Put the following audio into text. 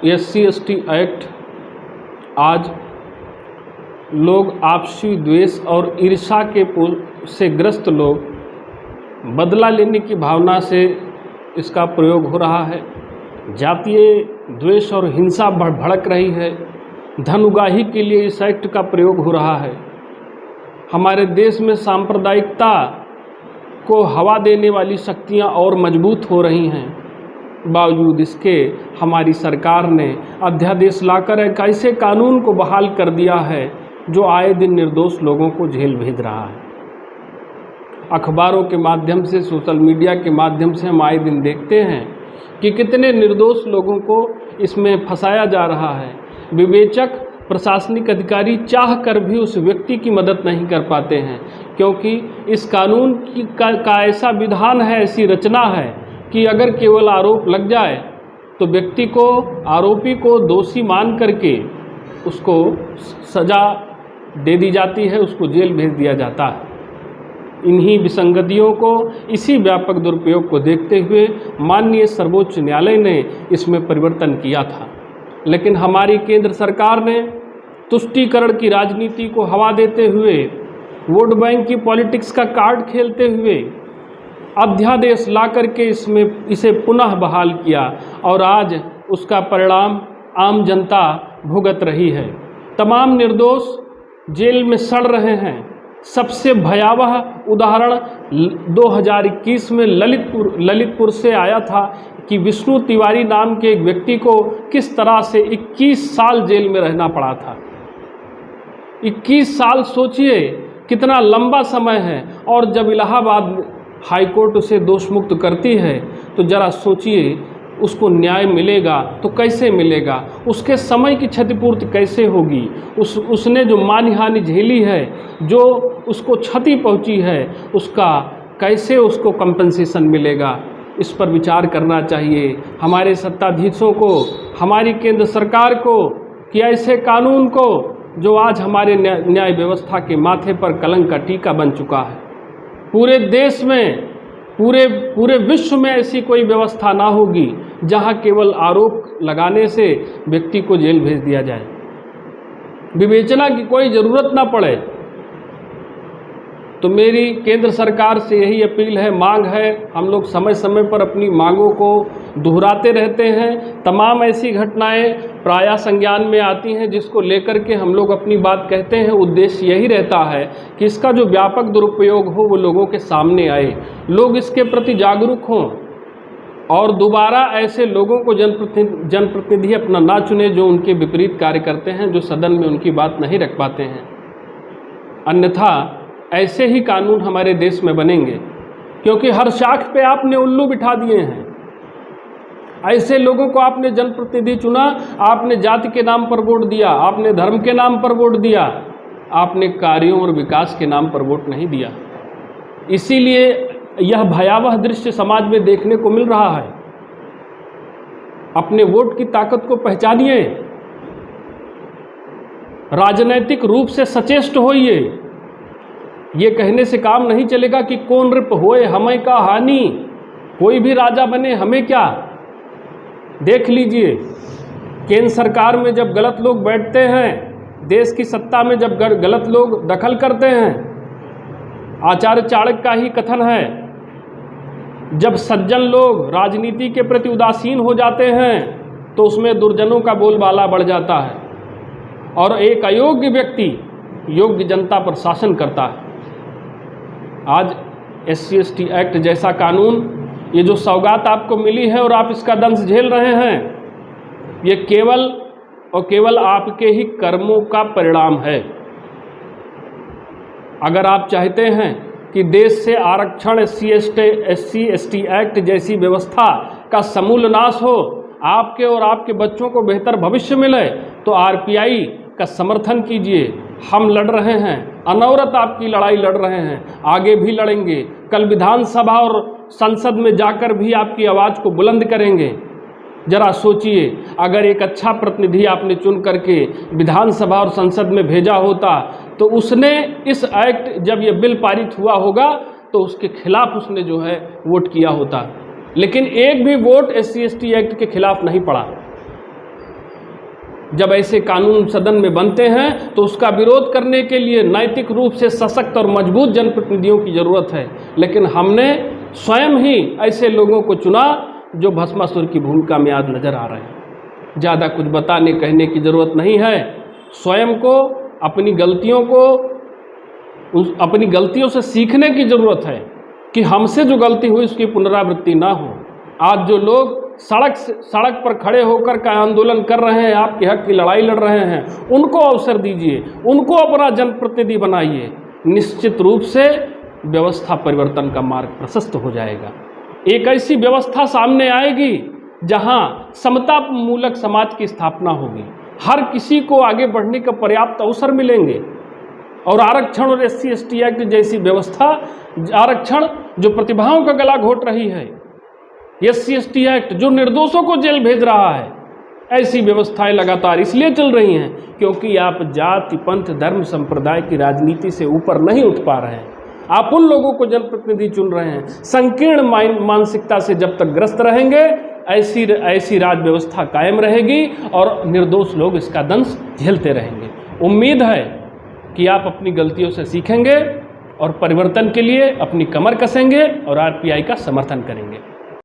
SC/ST act आज लोग आपसी द्वेष और ईर्ष्या से ग्रस्त लोग बदला लेने की भावना से इसका प्रयोग हो रहा है। जातीय द्वेष और हिंसा भड़क रही है। धन उगाही के लिए इस एक्ट का प्रयोग हो रहा है। हमारे देश में सांप्रदायिकता को हवा देने वाली शक्तियां और मजबूत हो रही हैं। बावजूद इसके हमारी सरकार ने अध्यादेश लाकर एक ऐसे कानून को बहाल कर दिया है जो आए दिन निर्दोष लोगों को जेल भेज रहा है। अखबारों के माध्यम से, सोशल मीडिया के माध्यम से हम आए दिन देखते हैं कि कितने निर्दोष लोगों को इसमें फंसाया जा रहा है। विवेचक, प्रशासनिक अधिकारी चाह कर भी उस व्यक्ति की मदद नहीं कर पाते हैं, क्योंकि इस कानून का ऐसा विधान है, ऐसी रचना है कि अगर केवल आरोप लग जाए तो व्यक्ति को, आरोपी को दोषी मान करके उसको सज़ा दे दी जाती है, उसको जेल भेज दिया जाता है। इन्हीं विसंगतियों को, इसी व्यापक दुरुपयोग को देखते हुए माननीय सर्वोच्च न्यायालय ने इसमें परिवर्तन किया था। लेकिन हमारी केंद्र सरकार ने तुष्टीकरण की राजनीति को हवा देते हुए, वोट बैंक की पॉलिटिक्स का कार्ड खेलते हुए अध्यादेश ला करके इसे पुनः बहाल किया और आज उसका परिणाम आम जनता भुगत रही है। तमाम निर्दोष जेल में सड़ रहे हैं। सबसे भयावह उदाहरण 2021 में ललितपुर से आया था कि विष्णु तिवारी नाम के एक व्यक्ति को किस तरह से 21 साल जेल में रहना पड़ा था। 21 साल, सोचिए कितना लंबा समय है। और जब इलाहाबाद हाईकोर्ट उसे दोष मुक्त करती है तो ज़रा सोचिए उसको न्याय मिलेगा तो कैसे मिलेगा, उसके समय की क्षतिपूर्ति कैसे होगी, उसने जो मानहानि झेली है, जो उसको क्षति पहुंची है, उसका कैसे उसको कंपनसेशन मिलेगा। इस पर विचार करना चाहिए हमारे सत्ताधीशों को, हमारी केंद्र सरकार को, कि ऐसे कानून को जो आज हमारे न्याय व्यवस्था के माथे पर कलंक का टीका बन चुका है। पूरे देश में, पूरे विश्व में ऐसी कोई व्यवस्था ना होगी जहां केवल आरोप लगाने से व्यक्ति को जेल भेज दिया जाए, विवेचना की कोई ज़रूरत ना पड़े। तो मेरी केंद्र सरकार से यही अपील है, मांग है, हम लोग समय समय पर अपनी मांगों को दोहराते रहते हैं। तमाम ऐसी घटनाएं प्रायः संज्ञान में आती हैं जिसको लेकर के हम लोग अपनी बात कहते हैं। उद्देश्य यही रहता है कि इसका जो व्यापक दुरुपयोग हो वो लोगों के सामने आए, लोग इसके प्रति जागरूक हों और दोबारा ऐसे लोगों को जनप्रतिनिधि अपना ना चुने जो उनके विपरीत कार्य करते हैं, जो सदन में उनकी बात नहीं रख पाते हैं। अन्यथा ऐसे ही कानून हमारे देश में बनेंगे, क्योंकि हर शाख पे आपने उल्लू बिठा दिए हैं। ऐसे लोगों को आपने जनप्रतिनिधि चुना, आपने जाति के नाम पर वोट दिया, आपने धर्म के नाम पर वोट दिया, आपने कार्यों और विकास के नाम पर वोट नहीं दिया। इसीलिए यह भयावह दृश्य समाज में देखने को मिल रहा है। अपने वोट की ताकत को पहचानिए, राजनैतिक रूप से सचेष्ट होइए। ये कहने से काम नहीं चलेगा कि कौन रिप होए हमें का हानि, कोई भी राजा बने हमें क्या। देख लीजिए, केंद्र सरकार में जब गलत लोग बैठते हैं, देश की सत्ता में जब गलत लोग दखल करते हैं, आचार्य चाणक्य का ही कथन है, जब सज्जन लोग राजनीति के प्रति उदासीन हो जाते हैं तो उसमें दुर्जनों का बोलबाला बढ़ जाता है और एक अयोग्य व्यक्ति योग्य जनता पर शासन करता है। आज SC/ST एक्ट जैसा कानून, ये जो सौगात आपको मिली है और आप इसका दंश झेल रहे हैं, ये केवल और केवल आपके ही कर्मों का परिणाम है। अगर आप चाहते हैं कि देश से आरक्षण, SC/ST एक्ट जैसी व्यवस्था का समूल नाश हो, आपके और आपके बच्चों को बेहतर भविष्य मिले, तो RPI का समर्थन कीजिए। हम लड़ रहे हैं, अनवरत आपकी लड़ाई लड़ रहे हैं, आगे भी लड़ेंगे। कल विधानसभा और संसद में जाकर भी आपकी आवाज़ को बुलंद करेंगे। जरा सोचिए, अगर एक अच्छा प्रतिनिधि आपने चुन करके विधानसभा और संसद में भेजा होता तो उसने इस एक्ट, जब ये बिल पारित हुआ होगा तो उसके खिलाफ उसने जो है वोट किया होता। लेकिन एक भी वोट SC/ST एक्ट के खिलाफ नहीं पड़ा। जब ऐसे कानून सदन में बनते हैं तो उसका विरोध करने के लिए नैतिक रूप से सशक्त और मजबूत जनप्रतिनिधियों की ज़रूरत है। लेकिन हमने स्वयं ही ऐसे लोगों को चुना जो भस्मासुर की भूमिका में आज नज़र आ रहे हैं। ज़्यादा कुछ बताने कहने की ज़रूरत नहीं है। स्वयं को अपनी गलतियों से सीखने की ज़रूरत है कि हमसे जो गलती हुई उसकी पुनरावृत्ति ना हो। आज जो लोग सड़क पर खड़े होकर का आंदोलन कर रहे हैं, आपके हक की लड़ाई लड़ रहे हैं, उनको अवसर दीजिए, उनको अपना जनप्रतिनिधि बनाइए। निश्चित रूप से व्यवस्था परिवर्तन का मार्ग प्रशस्त हो जाएगा। एक ऐसी व्यवस्था सामने आएगी जहां समता मूलक समाज की स्थापना होगी, हर किसी को आगे बढ़ने का पर्याप्त अवसर मिलेंगे। और आरक्षण और SC/ST एक्ट जैसी व्यवस्था, आरक्षण जो प्रतिभाओं का गला घोट रही है, SC/ST एक्ट जो निर्दोषों को जेल भेज रहा है, ऐसी व्यवस्थाएं लगातार इसलिए चल रही हैं क्योंकि आप जाति, पंथ, धर्म, संप्रदाय की राजनीति से ऊपर नहीं उठ पा रहे हैं। आप उन लोगों को जनप्रतिनिधि चुन रहे हैं। संकीर्ण मानसिकता से जब तक ग्रस्त रहेंगे, ऐसी राज व्यवस्था कायम रहेगी और निर्दोष लोग इसका दंश झेलते रहेंगे। उम्मीद है कि आप अपनी गलतियों से सीखेंगे और परिवर्तन के लिए अपनी कमर कसेंगे और RPI का समर्थन करेंगे।